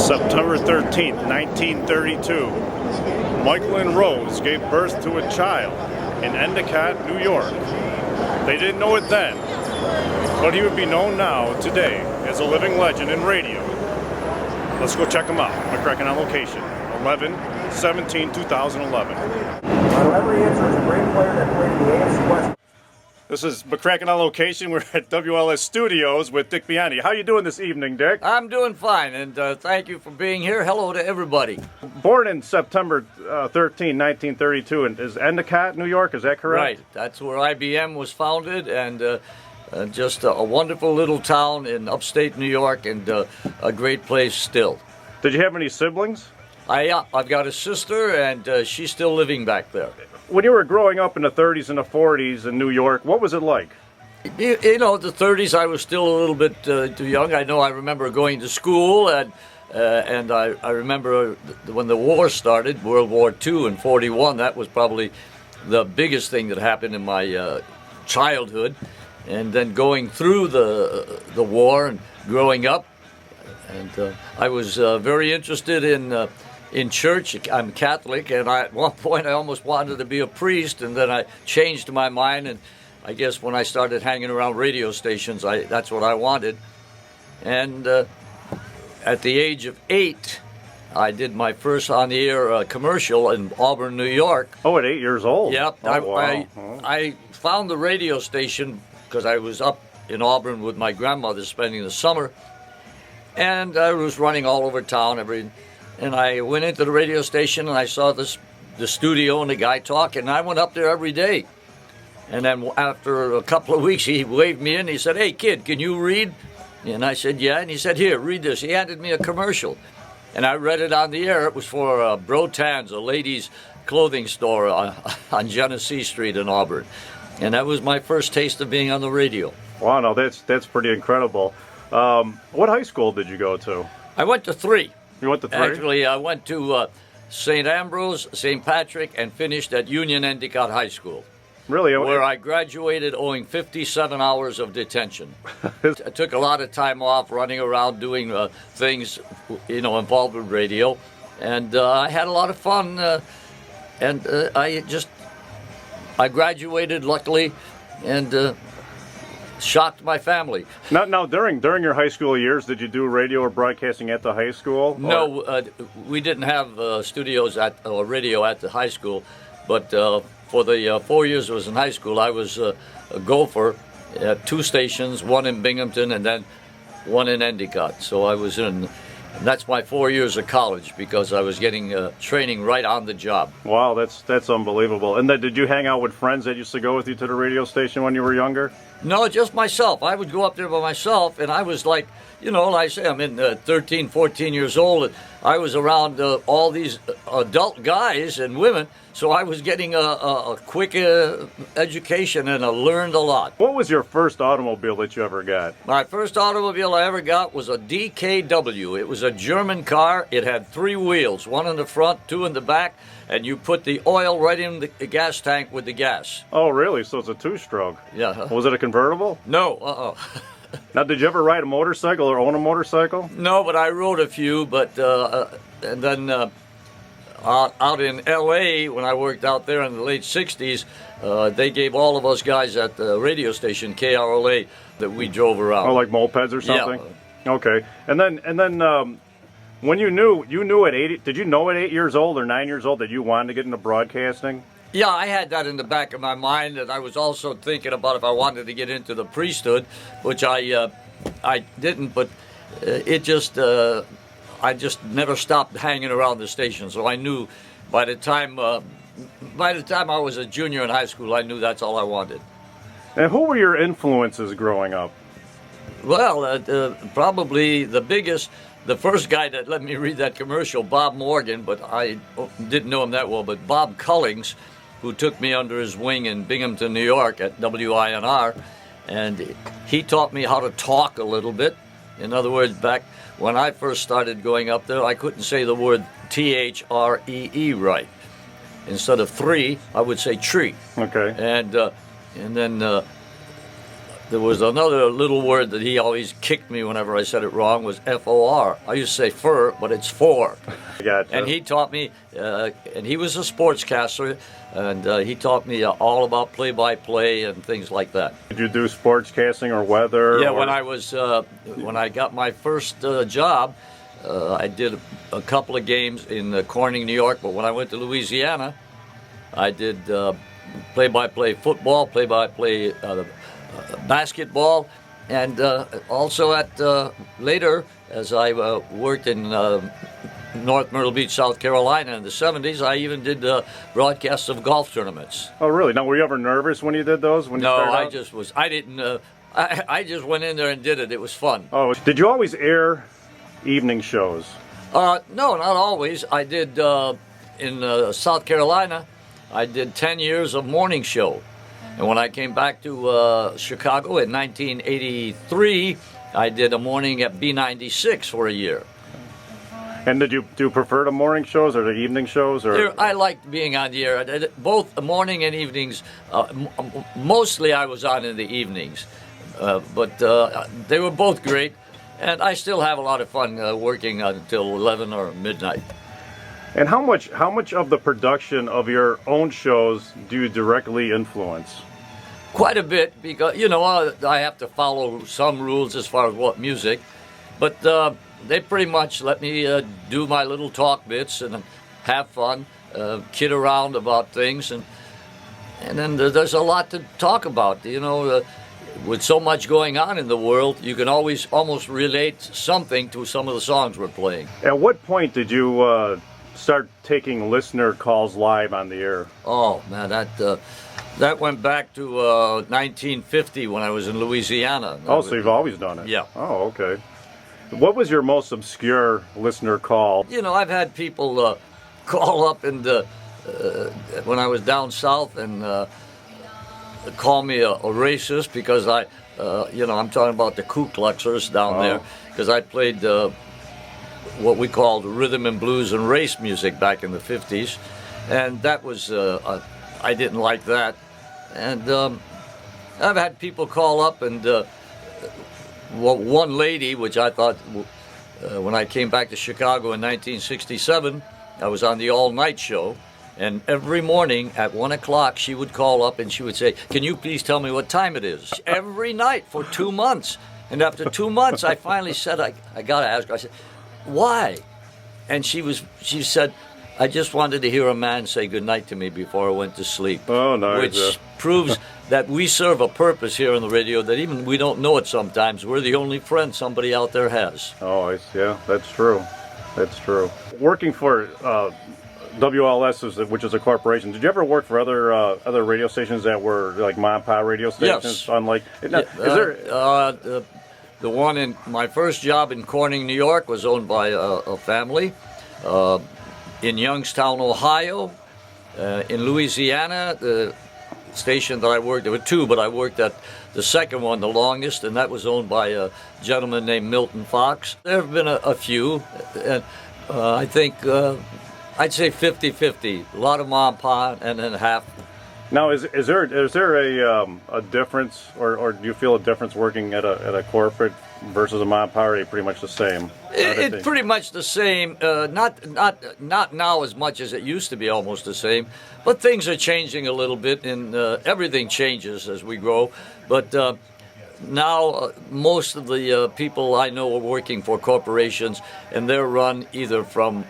September 13th, 1932, Michael and Rose gave birth to a child in Endicott, New York. They didn't know it then, but he would be known now, today, as a living legend in radio. Let's go check him out. Mccrackins on location, 11/17/2011. Whoever answers a great player that played the AFC West. This is Mccrackins on location. We're at WLS Studios with Dick Biondi. How you doing this evening, Dick? I'm doing fine, and thank you for being here. Hello to everybody. Born in September 13, 1932, and is Endicott, New York, is that correct? Right, that's where IBM was founded, and just a wonderful little town in upstate New York, and a great place still. Did you have any siblings? I've got a sister, and she's still living back there. When you were growing up in the 30s and the 40s in New York, what was it like? You know, the 30s, I was still a little bit too young. I remember going to school, and I remember when the war started, World War II in 41. That was probably the biggest thing that happened in my childhood. And then going through the war and growing up, and I was very interested in church. I'm Catholic, and at one point I almost wanted to be a priest, and then I changed my mind, and I guess when I started hanging around radio stations, that's what I wanted. And at the age of 8, I did my first on-the-air commercial in Auburn, New York. Oh, at 8 years old? Yep. Oh, wow. I found the radio station because I was up in Auburn with my grandmother spending the summer, and I was running all over town and I went into the radio station, and I saw the studio and the guy talking, and I went up there every day. And then after a couple of weeks, he waved me in. He said, "Hey, kid, can you read?" And I said, "Yeah." And he said, "Here, read this." He handed me a commercial, and I read it on the air. It was for Brotan's, a ladies' clothing store on Genesee Street in Auburn. And that was my first taste of being on the radio. Wow, no, that's pretty incredible. What high school did you go to? I went to 3. You went to 3? Actually, I went to St. Ambrose, St. Patrick, and finished at Union Endicott High School. Really? Where I graduated owing 57 hours of detention. I took a lot of time off running around doing things, involved with radio. And I had a lot of fun. I graduated, luckily, and shocked my family. Now, during your high school years, did you do radio or broadcasting at the high school? No, we didn't have studios or radio at the high school, but for the 4 years I was in high school, I was a gopher at 2 stations, one in Binghamton and then one in Endicott. So I was in, and that's my 4 years of college because I was getting training right on the job. Wow, that's unbelievable. And then did you hang out with friends that used to go with you to the radio station when you were younger? No, just myself. I would go up there by myself, and I was like, like I say, I'm in 13, 14 years old, and I was around all these adult guys and women, so I was getting a quick education, and I learned a lot. What was your first automobile that you ever got? My first automobile I ever got was a DKW. It was a German car. It had 3 wheels, 1 in the front, 2 in the back, and you put the oil right in the gas tank with the gas. Oh, really? So it's a 2-stroke? Yeah. Was it a convertible? No, Now, did you ever ride a motorcycle or own a motorcycle? No, but I rode a few, but and then out in L.A., when I worked out there in the late 60s, they gave all of us guys at the radio station, KRLA, that we drove around. Oh, like mopeds or something? Yeah. Okay. And then when you knew at 8, did you know at 8 years old or 9 years old that you wanted to get into broadcasting? Yeah, I had that in the back of my mind, and I was also thinking about if I wanted to get into the priesthood, which I didn't, but I just never stopped hanging around the station. So I knew by the time I was a junior in high school, I knew that's all I wanted. And who were your influences growing up? Well, probably the first guy that let me read that commercial, Bob Morgan, but I didn't know him that well, but Bob Cullings, who took me under his wing in Binghamton, New York at WINR, and he taught me how to talk a little bit. In other words, back when I first started going up there, I couldn't say the word T-H-R-E-E right. Instead of 3, I would say tree. Okay. And then there was another little word that he always kicked me whenever I said it wrong, was F-O-R. I used to say fur, but it's for. Gotcha. And he taught me, and he was a sportscaster, and he taught me all about play-by-play and things like that. Did you do sportscasting or weather? Yeah, or... when I got my first job, I did a couple of games in Corning, New York, but when I went to Louisiana, I did play-by-play football, play-by-play basketball, and also later, as I worked in North Myrtle Beach, South Carolina in the 70s, I even did broadcasts of golf tournaments. Oh, really? Now, were you ever nervous when you did those? When you No, started I out? just was. I didn't. I just went in there and did it. It was fun. Oh, did you always air evening shows? No, not always. I did in South Carolina. I did 10 years of morning show. And when I came back to Chicago in 1983, I did a morning at B96 for a year. And do you prefer the morning shows or the evening shows? Or I liked being on the air. I did both the morning and evenings. Mostly I was on in the evenings. But they were both great. And I still have a lot of fun working until 11 or midnight. And how much of the production of your own shows do you directly influence? Quite a bit, because I have to follow some rules as far as what music, but they pretty much let me do my little talk bits and have fun, kid around about things, and then there's a lot to talk about. With so much going on in the world, you can always almost relate something to some of the songs we're playing. At what point did you start taking listener calls live on the air? Oh man, that went back to 1950 when I was in Louisiana. Oh, so you've always done it? Yeah. Oh, okay. What was your most obscure listener call? I've had people call up and when I was down south and call me a racist because I'm talking about the Ku Kluxers down there, because I played what we called rhythm and blues and race music back in the 50s, and that was I didn't like that. And I've had people call up and one lady, which I thought when I came back to Chicago in 1967, I was on the all-night show, and every morning at 1 o'clock she would call up and she would say, "Can you please tell me what time it is?" Every night for 2 months. And after 2 months I finally said, I got to ask her. I said, "Why?" And she said, "I just wanted to hear a man say goodnight to me before I went to sleep." Oh, nice. Which proves that we serve a purpose here on the radio that even we don't know it sometimes. We're the only friend somebody out there has. Oh, yeah, that's true. That's true. Working for WLS, which is a corporation, did you ever work for other radio stations that were like mom and pop radio stations? Yes. Unlike, the one in my first job in Corning, New York, was owned by a family. In Youngstown, Ohio, in Louisiana, the station that I worked, there were two, but I worked at the second one, the longest, and that was owned by a gentleman named Milton Fox. There have been a few, and I think I'd say 50-50. A lot of mom and pop, and then half. Now, is there a difference, or do you feel a difference working at a corporate versus a mom and pop? Or are they pretty much the same? It's pretty much the same. Not now as much as it used to be, almost the same. But things are changing a little bit, and everything changes as we grow. But now most of the people I know are working for corporations, and they're run either from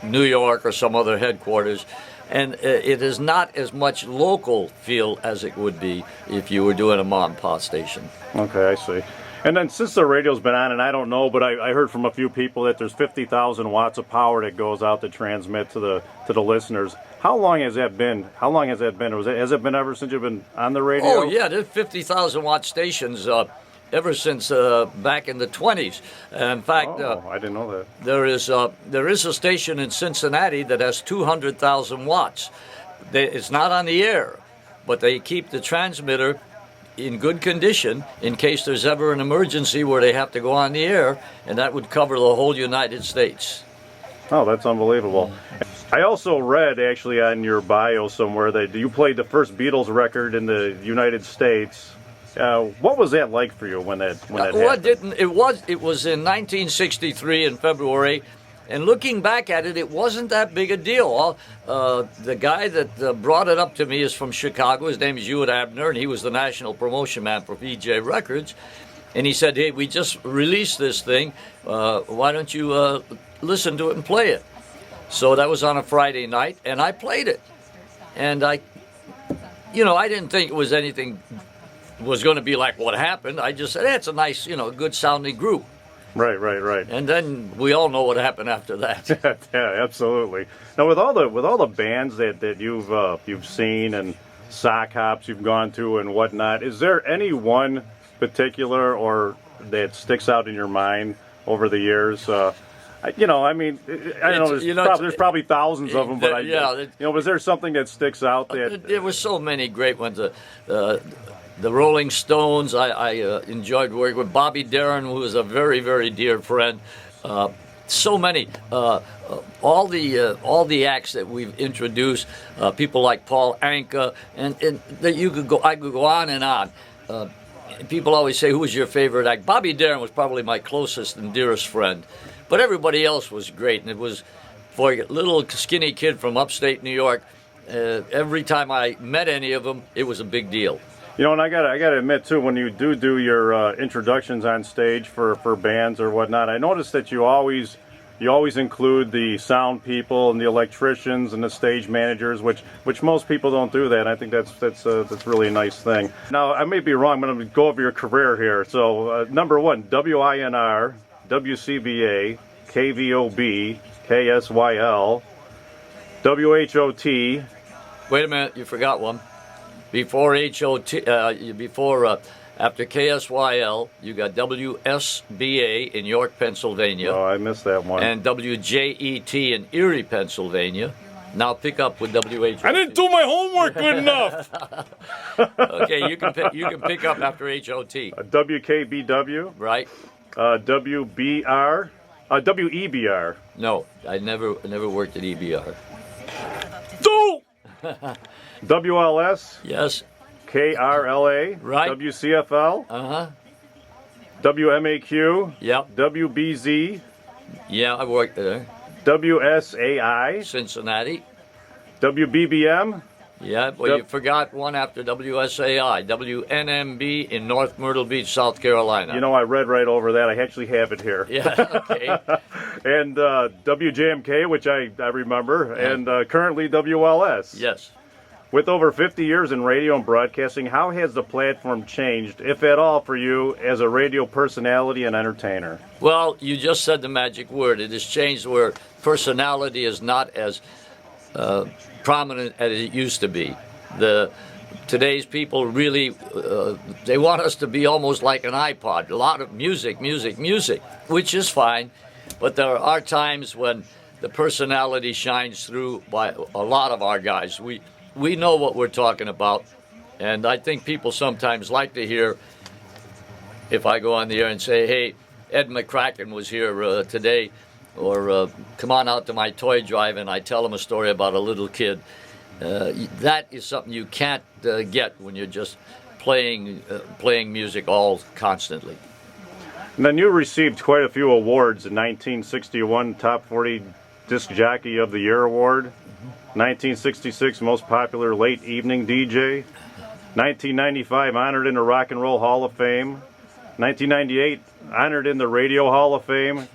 New York or some other headquarters. And it is not as much local feel as it would be if you were doing a mom and pop station. Okay, I see. And then since the radio's been on, and I don't know, but I heard from a few people that there's 50,000 watts of power that goes out to transmit to the listeners. How long has that been? Has it been ever since you've been on the radio? Oh yeah, there's 50,000 watt stations ever since back in the 20s. In fact, I didn't know that. there is a station in Cincinnati that has 200,000 watts. It's not on the air, but they keep the transmitter in good condition in case there's ever an emergency where they have to go on the air, and that would cover the whole United States. Oh, that's unbelievable. I also read, actually, on your bio somewhere that you played the first Beatles record in the United States What was that like for you when that Well, happened? it was in 1963 in February, and looking back at it, it wasn't that big a deal. The guy that brought it up to me is from Chicago. His name is Hewitt Abner, and he was the national promotion man for VJ Records. And he said, "Hey, we just released this thing. Why don't you listen to it and play it?" So that was on a Friday night, and I played it. And I didn't think it was anything was going to be like what happened. I just said, hey, it's a nice, good sounding group. Right. And then we all know what happened after that. Yeah, absolutely. Now, with all the bands that you've seen and sock hops you've gone to and whatnot, is there any one particular or that sticks out in your mind over the years? I mean, I don't know. There's probably thousands of them, but was there something that sticks out? There were so many great ones. The Rolling Stones. I enjoyed working with Bobby Darin, who was a very, very dear friend. So many. All the acts that we've introduced. People like Paul Anka, and that I could go on and on. People always say, "Who was your favorite act?" Bobby Darin was probably my closest and dearest friend. But everybody else was great, and it was for a little skinny kid from upstate New York. Every time I met any of them, it was a big deal. And I gotta admit too, when you do your introductions on stage for bands or whatnot, I noticed that you always include the sound people and the electricians and the stage managers, which most people don't do that. And I think that's really a nice thing. Now, I may be wrong, but I'm going to go over your career here. So number one, WINR. WCBA, KVOB, KSYL, WHOT. Wait a minute, you forgot one. Before HOT, after KSYL, you got WSBA in York, Pennsylvania. Oh, I missed that one. And WJET in Erie, Pennsylvania. Now pick up with WHOT. I didn't do my homework good enough. Okay, you can pick up after HOT. WKBW. Right. WBR, WEBR. No, I never worked at EBR. Do. WLS. Yes. KRLA. Right. WCFL. WMAQ. Yep. WBZ. Yeah, I worked there. WSAI. Cincinnati. WBBM. Yeah, well, you forgot one after WSAI, WNMB in North Myrtle Beach, South Carolina. I read right over that. I actually have it here. Yeah, okay. And WJMK, which I remember, and currently WLS. Yes. With over 50 years in radio and broadcasting, how has the platform changed, if at all, for you as a radio personality and entertainer? Well, you just said the magic word. It has changed where personality is not as prominent as it used to be. Today's people really, they want us to be almost like an iPod. A lot of music, which is fine, but there are times when the personality shines through by a lot of our guys. We know what we're talking about, and I think people sometimes like to hear, if I go on the air and say, hey, Ed McCracken was here today, or come on out to my toy drive, and I tell them a story about a little kid. That is something you can't get when you're just playing music all constantly. And then you received quite a few awards. In 1961, Top 40 Disc Jockey of the Year Award. 1966, Most Popular Late Evening DJ. 1995, honored in the Rock and Roll Hall of Fame. 1998, honored in the Radio Hall of Fame.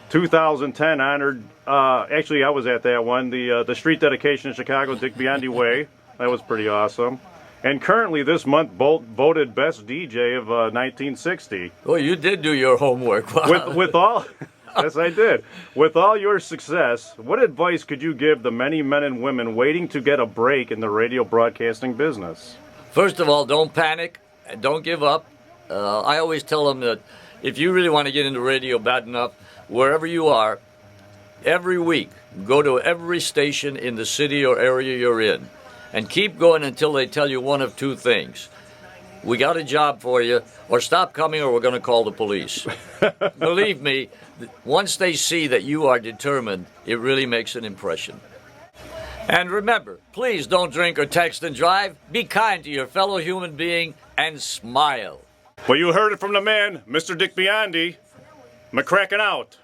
2010, honored, actually I was at that one, the street dedication in Chicago, Dick Biondi Way. That was pretty awesome. And currently this month voted Best DJ of 1960. Well, you did do your homework. Wow. With all... Yes, I did. With all your success, what advice could you give the many men and women waiting to get a break in the radio broadcasting business? First of all, don't panic and don't give up. I always tell them that if you really want to get into radio bad enough, wherever you are, every week, go to every station in the city or area you're in and keep going until they tell you one of two things. We got a job for you, or stop coming, or we're going to call the police. Believe me, once they see that you are determined, it really makes an impression. And remember, please don't drink or text and drive. Be kind to your fellow human being and smile. Well, you heard it from the man, Mr. Dick Biondi. Mccrackins out.